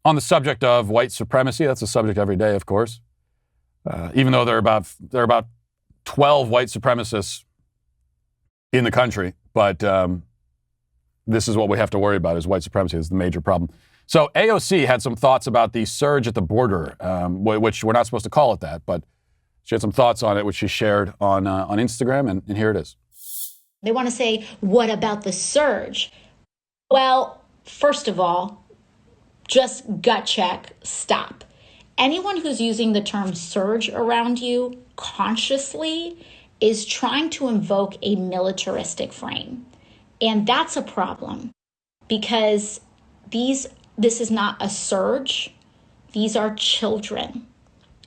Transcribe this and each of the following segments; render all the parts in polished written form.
on the subject of white supremacy. That's a subject every day, of course. Even though there are about 12 white supremacists in the country, but this is what we have to worry about: is white supremacy is the major problem. So AOC had some thoughts about the surge at the border, which we're not supposed to call it that, but she had some thoughts on it, which she shared on Instagram, and here it is. They want to say, what about the surge? Well, first of all, just gut check, stop. Anyone who's using the term surge around you consciously is trying to invoke a militaristic frame. And that's a problem because this is not a surge. These are children,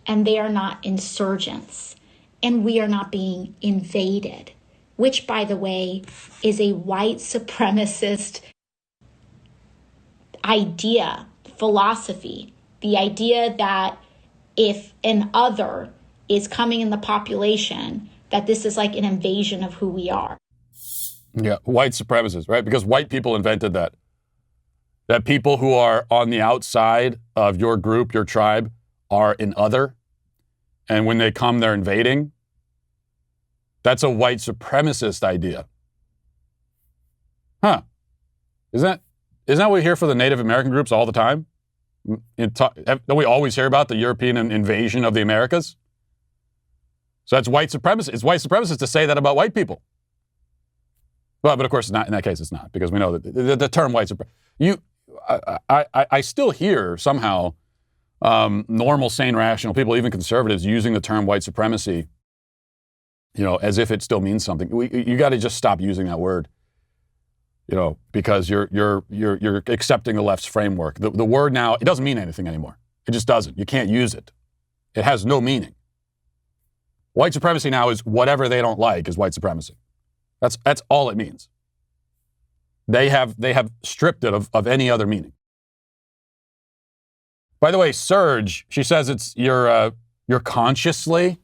and they are not insurgents, and we are not being invaded, which, by the way, is a white supremacist idea, philosophy. The idea that if an other is coming in the population, that this is like an invasion of who we are. Yeah, white supremacists, right? Because white people invented that. That people who are on the outside of your group, your tribe, are an other. And when they come, they're invading. That's a white supremacist idea. Huh. Isn't that what we hear for the Native American groups all the time? Don't we always hear about the European invasion of the Americas? So that's white supremacy. It's white supremacist to say that about white people. Well, but of course, it's not, in that case, it's not, because we know that the term white supremacy. I still hear somehow normal, sane, rational people, even conservatives, using the term white supremacy, as if it still means something. You got to just stop using that word, because you're accepting the left's framework. The word now, it doesn't mean anything anymore. It just doesn't. You can't use it. It has no meaning. White supremacy now is whatever they don't like is white supremacy. That's all it means. They have stripped it of any other meaning. By the way, surge, she says it's you're consciously.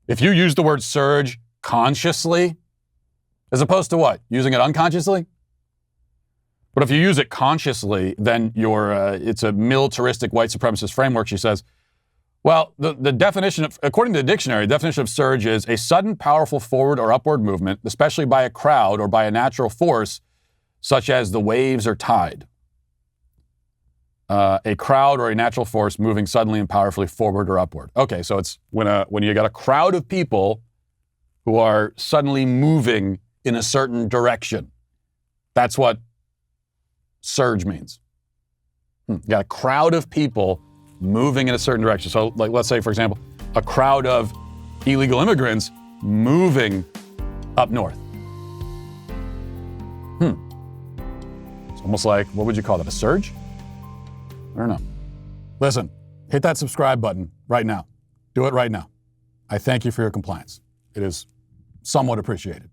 If you use the word surge consciously, as opposed to what? Using it unconsciously? But if you use it consciously, then it's a militaristic white supremacist framework, she says. Well, the definition according to the dictionary, the definition of surge is a sudden, powerful forward or upward movement, especially by a crowd or by a natural force, such as the waves or tide. A crowd or a natural force moving suddenly and powerfully forward or upward. Okay, so it's when you got a crowd of people who are suddenly moving in a certain direction. That's what surge means. You got a crowd of people moving in a certain direction. So, like, let's say, for example, a crowd of illegal immigrants moving up north. It's almost like, what would you call that, a surge? I don't know. Listen, hit that subscribe button right now. Do it right now. I thank you for your compliance. It is somewhat appreciated.